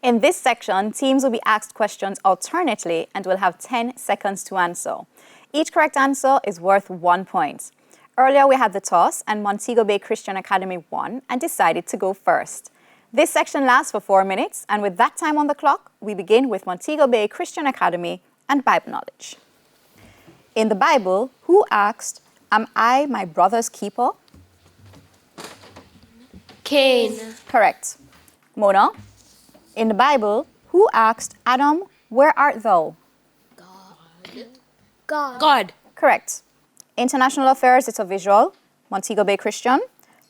In this section, teams will be asked questions alternately and will have 10 seconds to answer. Each correct answer is worth 1 point. Earlier, we had the toss, and Montego Bay Christian Academy won and decided to go first. This section lasts for 4 minutes, and with that time on the clock, we begin with Montego Bay Christian Academy and Bible knowledge. In the Bible, who asked, "Am I my brother's keeper?" Cain. Correct. Mona? In the Bible, who asked Adam, "Where art thou?" God. Correct. International affairs, it's a visual. Montego Bay Christian.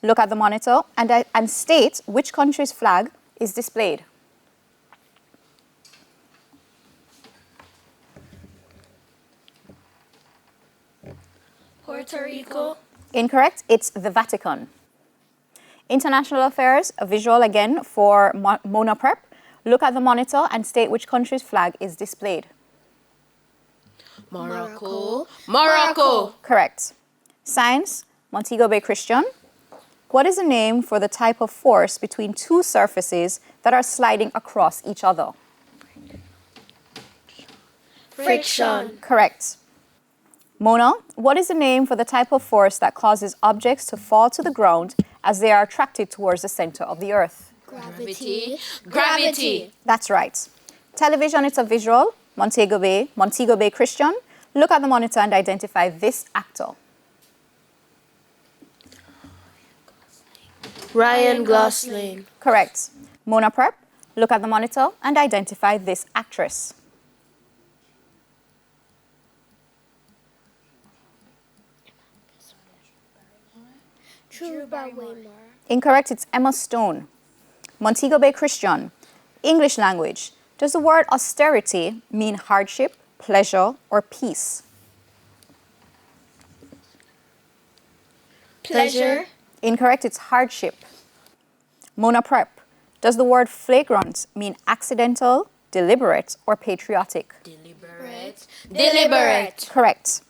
Look at the monitor and state which country's flag is displayed. Puerto Rico. Incorrect. It's the Vatican. International affairs, a visual again for Mona Prep. Look at the monitor and state which country's flag is displayed. Morocco. Morocco. Correct. Science, Montego Bay Christian. What is the name for the type of force between two surfaces that are sliding across each other? Friction. Correct. Mona, what is the name for the type of force that causes objects to fall to the ground as they are attracted towards the center of the earth? Gravity. That's right. Television, it's a visual. Montego Bay Christian. Look at the monitor and identify this actor. Ryan Gosling. Correct. Mona Prep, look at the monitor and identify this actress. Drew Barrymore. Incorrect, it's Emma Stone. Montego Bay Christian. English language. Does the word austerity mean hardship, pleasure, or peace? Pleasure. Incorrect, it's hardship. Mona Prep. Does the word flagrant mean accidental, deliberate, or patriotic? Deliberate. Correct.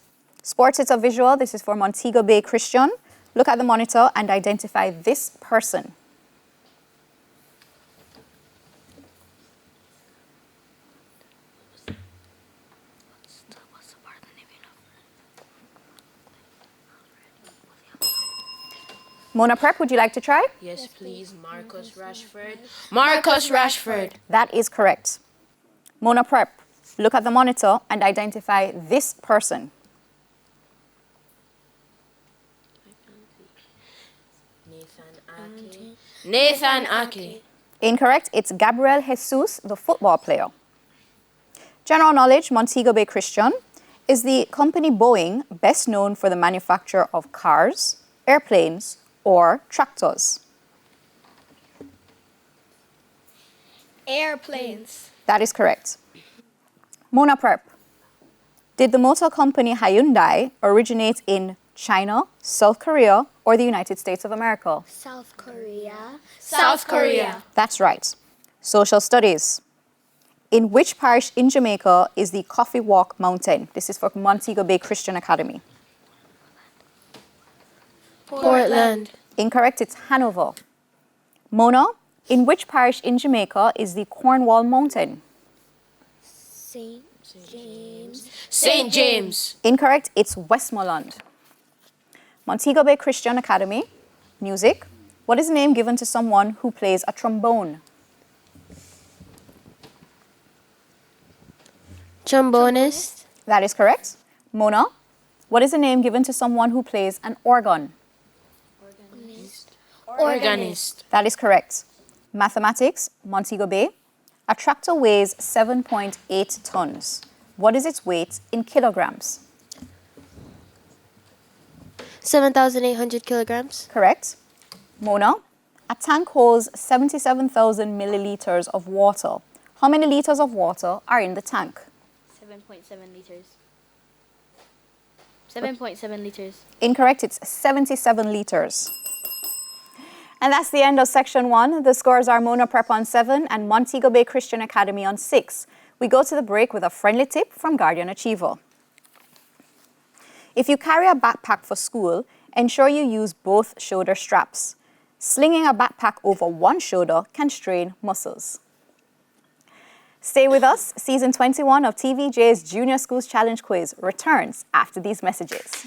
Sports, it's a visual. This is for Montego Bay Christian. Look at the monitor and identify this person. Mona Prep, would you like to try? Yes, please. Marcus Rashford. Marcus Rashford. That is correct. Mona Prep, look at the monitor and identify this person. Nathan Ake. Incorrect, it's Gabriel Jesus, the football player. General knowledge, Montego Bay Christian. Is the company Boeing best known for the manufacture of cars, airplanes, or tractors? Airplanes. That is correct. Mona Prep. Did the motor company Hyundai originate in China, South Korea, or the United States of America? South Korea. South Korea. That's right. Social studies. In which parish in Jamaica is the Coffee Walk Mountain? This is for Montego Bay Christian Academy. Portland. Incorrect, it's Hanover. Mona, in which parish in Jamaica is the Cornwall Mountain? St. James. St. James. Incorrect, it's Westmoreland. Montego Bay Christian Academy. Music. What is the name given to someone who plays a trombone? Trombonist. That is correct. Mona, what is the name given to someone who plays an organ? Organist. That is correct. Mathematics, Montego Bay. A tractor weighs 7.8 tons. What is its weight in kilograms? 7,800 kilograms. Correct. Mona, a tank holds 77,000 milliliters of water. How many liters of water are in the tank? 7.7 liters. 7.7 liters. Incorrect, it's 77 liters. And that's the end of section 1. The scores are Mona Prep on 7 and Montego Bay Christian Academy on 6. We go to the break with a friendly tip from Guardian Achiever. If you carry a backpack for school, Ensure you use both shoulder straps. Slinging a backpack over one shoulder can strain muscles. Stay with us. Season 21 of TVJ's Junior Schools Challenge Quiz returns after these messages.